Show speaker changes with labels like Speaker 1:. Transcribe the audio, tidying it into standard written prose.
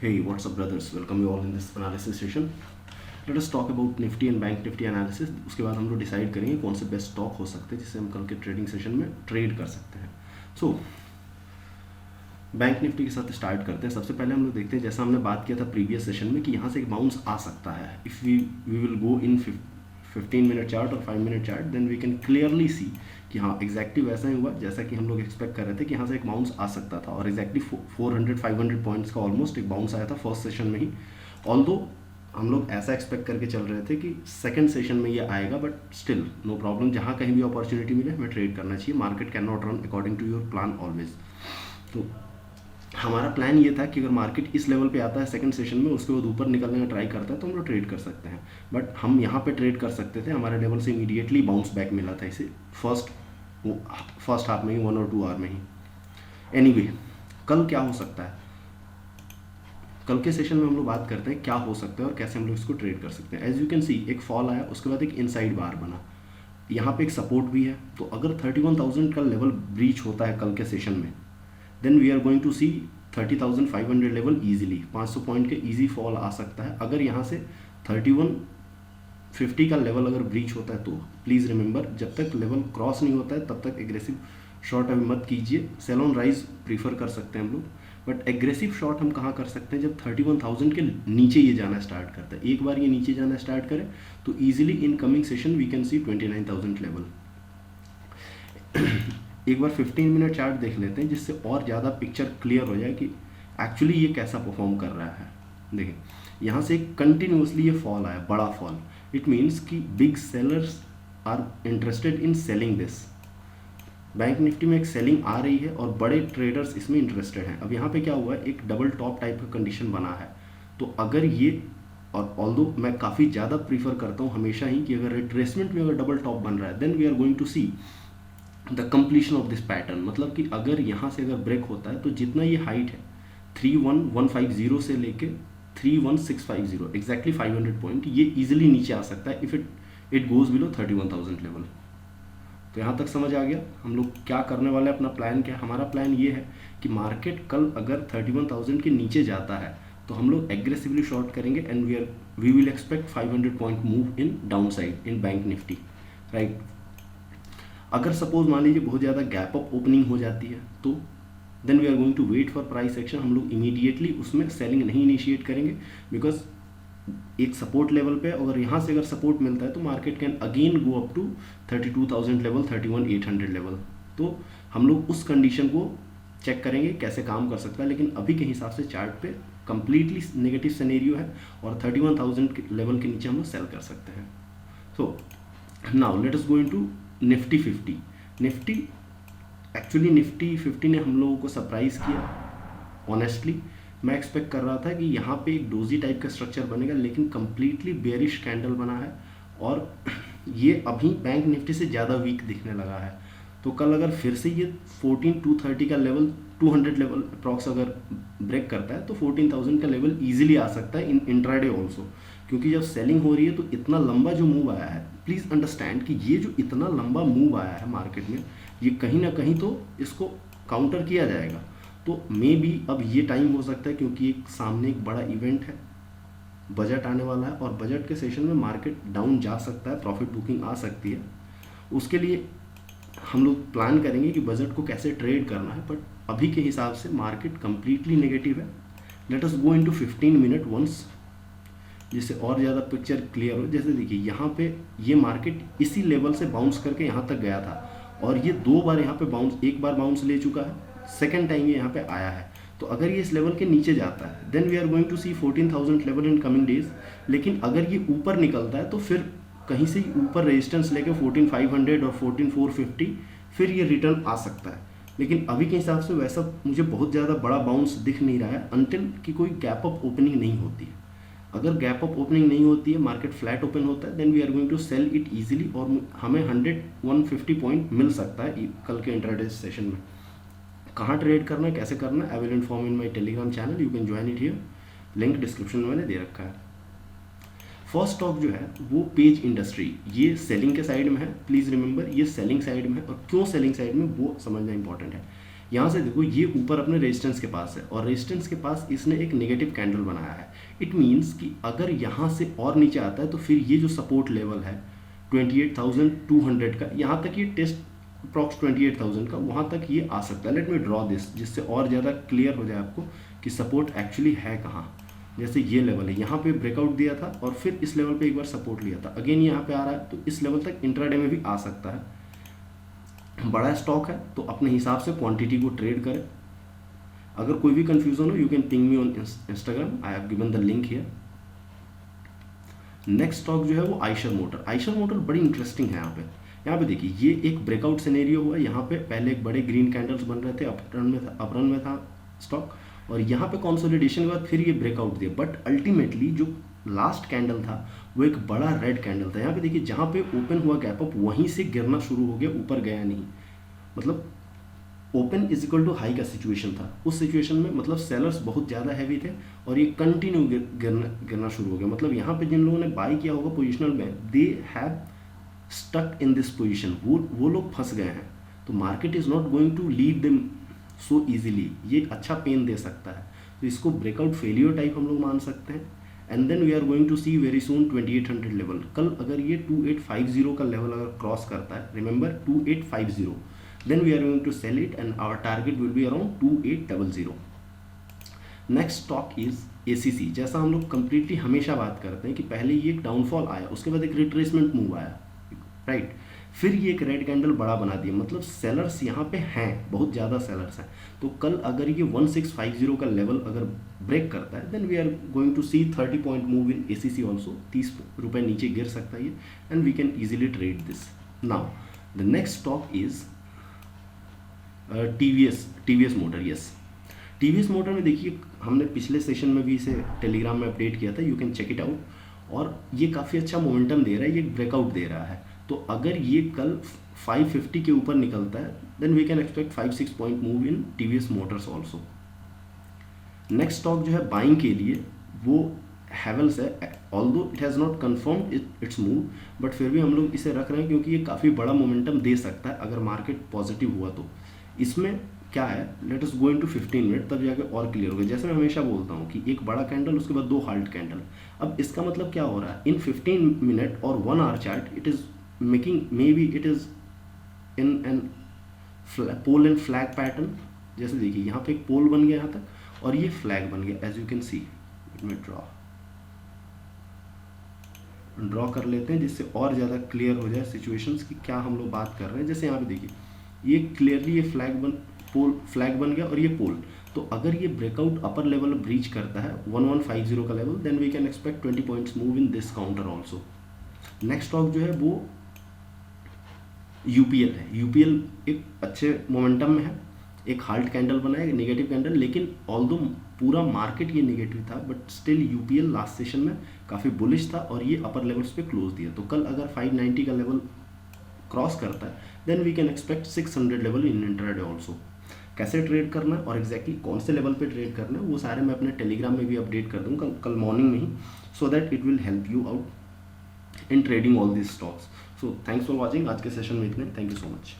Speaker 1: Hey, what's up brothers? Welcome you all in this analysis session. Let us talk about Nifty and Bank Nifty analysis. उसके बाद हम लोग decide करेंगे कौन से बेस्ट स्टॉक हो सकते हैं जिससे हम कल के ट्रेडिंग सेशन में ट्रेड कर सकते हैं. सो बैंक निफ्टी के साथ स्टार्ट करते हैं. सबसे पहले हम लोग देखते हैं जैसा हमने बात किया था प्रीवियस सेशन में कि यहाँ से एक बाउंस आ सकता है. If we will go in 15 minute chart और 5 minute chart then we can clearly see कि हाँ एग्जैक्टली वैसा ही हुआ जैसा कि हम लोग एक्सपेक्ट कर रहे थे कि यहाँ से एक बाउंस आ सकता था. और एग्जैक्टली 400-500 पॉइंट्स का ऑलमोस्ट एक बाउंस आया था फर्स्ट सेशन में ही. ऑल्दो हम लोग ऐसा एक्सपेक्ट करके चल रहे थे कि सेकंड सेशन में ये आएगा, बट स्टिल नो प्रॉब्लम. जहाँ कहीं भी अपॉर्चुनिटी मिले हमें ट्रेड करना चाहिए. Market cannot run according to your plan always. तो हमारा प्लान ये था कि अगर मार्केट इस लेवल पे आता है सेकंड सेशन में, उसके बाद ऊपर निकलने का ट्राई करता है तो हम लोग ट्रेड कर सकते हैं. बट हम यहाँ पे ट्रेड कर सकते थे. हमारे लेवल से इमीडिएटली बाउंस बैक मिला था इसे फर्स्ट हाफ में ही 1 और 2 आवर में ही. एनीवे, कल क्या हो सकता है, कल के सेशन में हम लोग बात करते हैं क्या हो सकता है और कैसे हम लोग इसको ट्रेड कर सकते हैं. एज यू कैन सी एक फॉल आया, उसके बाद एक इनसाइड बार बना, यहाँ पे एक सपोर्ट भी है. तो अगर 31,000 का लेवल ब्रीच होता है कल के सेशन में then we are going to see 30,500 level easily. 500 point के ईजी फॉल आ सकता है. अगर यहाँ से 3150 का लेवल अगर ब्रीच होता है तो प्लीज़ रिमेंबर जब तक लेवल क्रॉस नहीं होता है तब तक एग्रेसिव शॉर्ट अभी मत कीजिए. सेल ऑन राइज प्रीफर कर सकते हैं हम लोग, बट एग्रेसिव शॉर्ट हम कहाँ कर सकते हैं जब 31,000 के नीचे ये जाना स्टार्ट करता है. एक बार ये नीचे जाना स्टार्ट करें तो easily in coming session we can see 29,000 level. एक बार 15 मिनट चार्ट देख लेते हैं जिससे और ज़्यादा पिक्चर क्लियर हो जाए कि एक्चुअली ये कैसा परफॉर्म कर रहा है. देखिए यहाँ से कंटिन्यूसली ये फॉल आया, बड़ा फॉल. इट मीन्स कि big sellers are interested in selling this. Bank Nifty में एक सेलिंग आ रही है और बड़े ट्रेडर्स इसमें इंटरेस्टेड हैं. अब यहाँ पे क्या हुआ है, एक डबल टॉप टाइप का कंडीशन बना है. तो अगर ये, और ऑल्दो मैं काफ़ी ज़्यादा प्रीफर करता हूँ हमेशा ही कि अगर रिट्रेसमेंट में अगर डबल टॉप बन रहा है then we are going to see the completion of this pattern. मतलब कि अगर यहाँ से अगर ब्रेक होता है तो जितना ये हाइट है 31,150 से लेके 31,650 एग्जैक्टली 500 पॉइंट ये इजीली नीचे आ सकता है if it goes below 31,000 level. तो यहाँ तक समझ आ गया हम लोग क्या करने वाले हैं, अपना प्लान क्या है. हमारा प्लान ये है कि मार्केट कल अगर 31,000 के नीचे जाता है तो हम लोग एग्रेसिवली शॉर्ट करेंगे and we will expect 500 point move in down side in bank Nifty, right. अगर सपोज मान लीजिए बहुत ज़्यादा गैप अप ओपनिंग हो जाती है तो then we are going to wait for price action. हम लोग इमीडिएटली उसमें सेलिंग नहीं इनिशिएट करेंगे बिकॉज एक सपोर्ट लेवल पे अगर यहाँ से अगर सपोर्ट मिलता है तो market can again go up to 32,000 level, 31,800 level. तो हम लोग उस कंडीशन को चेक करेंगे कैसे काम कर सकता है. लेकिन अभी के हिसाब से चार्ट पे कंप्लीटली नेगेटिव सिनेरियो है और 31,000 लेवल के नीचे हम लोग सेल कर सकते हैं. So now let us go into Nifty 50. Nifty actually Nifty 50 ने हम लोगों को सरप्राइज़ किया. ऑनेस्टली मैं एक्सपेक्ट कर रहा था कि यहाँ पे एक डोजी टाइप का स्ट्रक्चर बनेगा, लेकिन कम्प्लीटली बेयरिश कैंडल बना है और ये अभी बैंक निफ्टी से ज़्यादा वीक दिखने लगा है. तो कल अगर फिर से ये 14,230 का लेवल 200 लेवल अप्रॉक्स अगर ब्रेक करता है तो 14,000 का लेवल ईजिली आ सकता है इन इंट्राडे ऑल्सो. क्योंकि जब सेलिंग हो रही है तो इतना लंबा जो मूव आया है, प्लीज़ अंडरस्टैंड कि ये जो इतना लंबा मूव आया है मार्केट में ये कहीं ना कहीं तो इसको काउंटर किया जाएगा. तो मे बी अब ये टाइम हो सकता है क्योंकि एक सामने एक बड़ा इवेंट है, बजट आने वाला है और बजट के सेशन में मार्केट डाउन जा सकता है, प्रॉफिट बुकिंग आ सकती है. उसके लिए हम लोग प्लान करेंगे कि बजट को कैसे ट्रेड करना है. बट अभी के हिसाब से मार्केट कंप्लीटली नेगेटिव है. Let us go into 15 minute once जिससे और ज़्यादा पिक्चर क्लियर हो. जैसे देखिए यहाँ पे ये मार्केट इसी लेवल से बाउंस करके यहाँ तक गया था और ये 2 बार यहाँ पे बाउंस, एक बार बाउंस ले चुका है, सेकेंड टाइम ये यहाँ पे आया है. तो अगर ये इस लेवल के नीचे जाता है then we are going to see 14,000 level in coming days. लेकिन अगर ये ऊपर निकलता है तो फिर कहीं से ऊपर रेजिस्टेंस लेके 14,500 और 14,450 फिर ये रिटर्न आ सकता है. लेकिन अभी के हिसाब से वैसा मुझे बहुत ज़्यादा बड़ा बाउंस दिख नहीं रहा है अनटिल कि कोई गैप अप ओपनिंग नहीं होती है. अगर गैप अप ओपनिंग नहीं होती है, मार्केट फ्लैट ओपन होता है, then we are going to sell it easily और हमें 100-150 पॉइंट मिल सकता है कल के इंट्राडे सेशन में. कहाँ ट्रेड करना है, कैसे करना है, I will inform in my Telegram channel, you can join it here. Link description में मैंने दे रखा है. फर्स्ट स्टॉक जो है वो पेज इंडस्ट्री, ये सेलिंग के साइड में है. प्लीज़ रिमेंबर ये सेलिंग साइड में है और क्यों सेलिंग साइड में वो समझना इंपॉर्टेंट है. यहाँ से देखो ये ऊपर अपने रेजिस्टेंस के पास है और रेजिस्टेंस के पास इसने एक नेगेटिव कैंडल बनाया है। इट मीन्स कि अगर यहाँ से और नीचे आता है तो फिर ये जो सपोर्ट लेवल है 28,200 का, यहाँ तक ये टेस्ट अप्रॉक्स 28,000 का, वहाँ तक ये आ सकता है। लेट मी ड्रॉ दिस, जिससे और ज़्यादा क्लियर हो जाए आपको कि सपोर्ट एक्चुअली है कहाँ। जैसे ये लेवल है, यहाँ पे ब्रेकआउट दिया था और फिर इस लेवल पे एक बार सपोर्ट लिया था, अगेन यहाँ पे आ रहा है, तो इस लेवल तक इंट्राडे में भी आ सकता है। बड़ा स्टॉक है तो अपने हिसाब से क्वांटिटी को ट्रेड करें। अगर कोई भी कंफ्यूजन हो, you can ping me on Instagram, I have given the link here. Next stock जो है वो आइशर मोटर। आइशर मोटर बड़ी इंटरेस्टिंग है। यहाँ पे देखिए ये एक ब्रेकआउट सिनेरियो हुआ है। यहाँ पे पहले एक बड़े ग्रीन कैंडल्स बन रहे थे, अपरन में था स्टॉक, और यहाँ पे कंसोलिडेशन के बाद फिर ये ब्रेकआउट दिया, बट अल्टीमेटली जो लास्ट कैंडल था वो एक बड़ा रेड कैंडल था। यहाँ पे देखिए जहाँ पे ओपन हुआ गैप अप वहीं से गिरना शुरू हो गया, ऊपर गया नहीं। मतलब open is equal to high का सिचुएशन था। उस सिचुएशन में मतलब सेलर्स बहुत ज़्यादा हैवी थे और ये कंटिन्यू गिरना शुरू हो गया। मतलब यहाँ पे जिन लोगों ने बाई किया होगा पोजिशनल में, they have stuck in this position, वो लोग फंस गए हैं। तो market is not going to leave them so easily, ये अच्छा पेन दे सकता है। तो इसको ब्रेकआउट फेलियर टाइप हम लोग मान सकते हैं। And then we are going to see very soon 2800 level. कल अगर ये 2850 का लेवल अगर क्रॉस करता है, remember 2850, then we are going to sell it and our target will be around 2800। Next stock is ACC. जैसा हम लोग कंप्लीटली हमेशा बात करते हैं कि पहले ये एक डाउनफॉल आया, उसके बाद एक रिट्रेसमेंट मूव आया, राइट, फिर ये एक रेड कैंडल बड़ा बना दिया। मतलब सेलर्स यहाँ पे हैं, बहुत ज़्यादा सेलर्स हैं। तो कल अगर ये 1650 का लेवल अगर ब्रेक करता है, then we are going to see 30 point move in ACC also. 30 रुपये नीचे गिर सकता है ये, and we can easily trade this. Now the next stock is TVS motor. Yes, TVS motor में देखिए हमने पिछले सेशन में भी इसे टेलीग्राम में अपडेट किया था, you can check it out. और ये काफ़ी अच्छा मोमेंटम दे रहा है, ये ब्रेकआउट दे रहा है। तो अगर ये कल 550 के ऊपर निकलता है, then we can expect 5-6 point move in TVS motors also. Next stock जो है बाइंग के लिए वो हैवेल्स है। Although it has not confirm its move, but फिर भी हम लोग इसे रख रहे हैं क्योंकि ये काफ़ी बड़ा मोमेंटम दे सकता है अगर मार्केट पॉजिटिव हुआ तो। इसमें क्या है, let us go into 15 minute, तब जाके और क्लियर होगा। जैसे मैं हमेशा बोलता हूँ कि एक बड़ा कैंडल, उसके बाद 2 हाल्ट कैंडल। अब इसका मतलब क्या हो रहा है, इन 15 मिनट और 1 hour chart it is making, maybe it is in an pole and flag pattern. जैसे देखिए यहाँ पे एक पोल बन गया यहाँ तक और ये फ्लैग बन गया, एज यू कैन सी। में ड्रॉ कर लेते हैं जिससे और ज़्यादा क्लियर हो जाए सिचुएशंस की क्या हम लोग बात कर रहे हैं। जैसे यहाँ पे देखिए ये क्लियरली ये फ्लैग बन गया और ये पोल। तो अगर ये ब्रेकआउट अपर लेवल ब्रीच करता है 1150 का level, then we can expect 20 points move in this counter also. Next stock जो है वो यूपीएल है। यूपीएल एक अच्छे मोमेंटम में है, एक हाल्ट कैंडल बना है, नेगेटिव कैंडल, लेकिन ऑल्दो पूरा मार्केट ये नेगेटिव था, but still UPL last session में काफ़ी बुलिश था और ये अपर लेवल्स पे क्लोज दिया। तो कल अगर 590 का लेवल क्रॉस करता है, then we can expect 600 level in intraday also. कैसे ट्रेड करना है और एग्जैक्टली कौन से लेवल पे ट्रेड करना है वो सारे मैं अपने टेलीग्राम में भी अपडेट कर दूँगा कल मॉर्निंग में ही, so that it will help you out in trading all this stocks. So thanks for watching. आज के सेशन में इतने, थैंक यू सो मच।